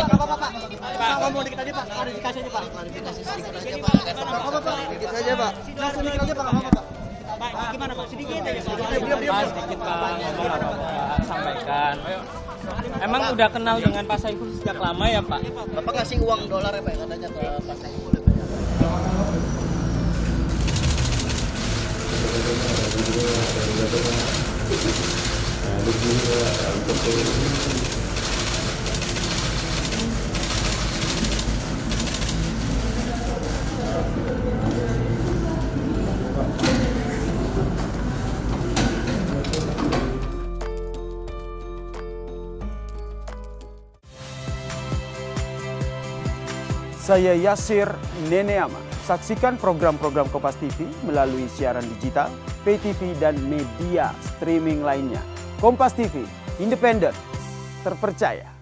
apa-apa Pak. Pak ngomong dikit aja Pak, klarifikasi aja Pak. Klarifikasi sedikit aja Pak. Apa-apa Pak? Sedikit saja Pak. Langsung dikit aja Pak, apa-apa Pak. Pak, gimana Pak? Sedikit aja Pak. Pak, sedikit Pak, Bapak sampaikan. Emang udah kenal dengan Pak Saiful sejak lama ya Pak? Bapak ngasih uang dolar ya Pak, katanya ke Pak Saiful ya Pak. Saya Yasir Neneama. Saksikan program-program Kompas TV melalui siaran digital, pay TV, dan media streaming lainnya. Kompas TV, independen, terpercaya.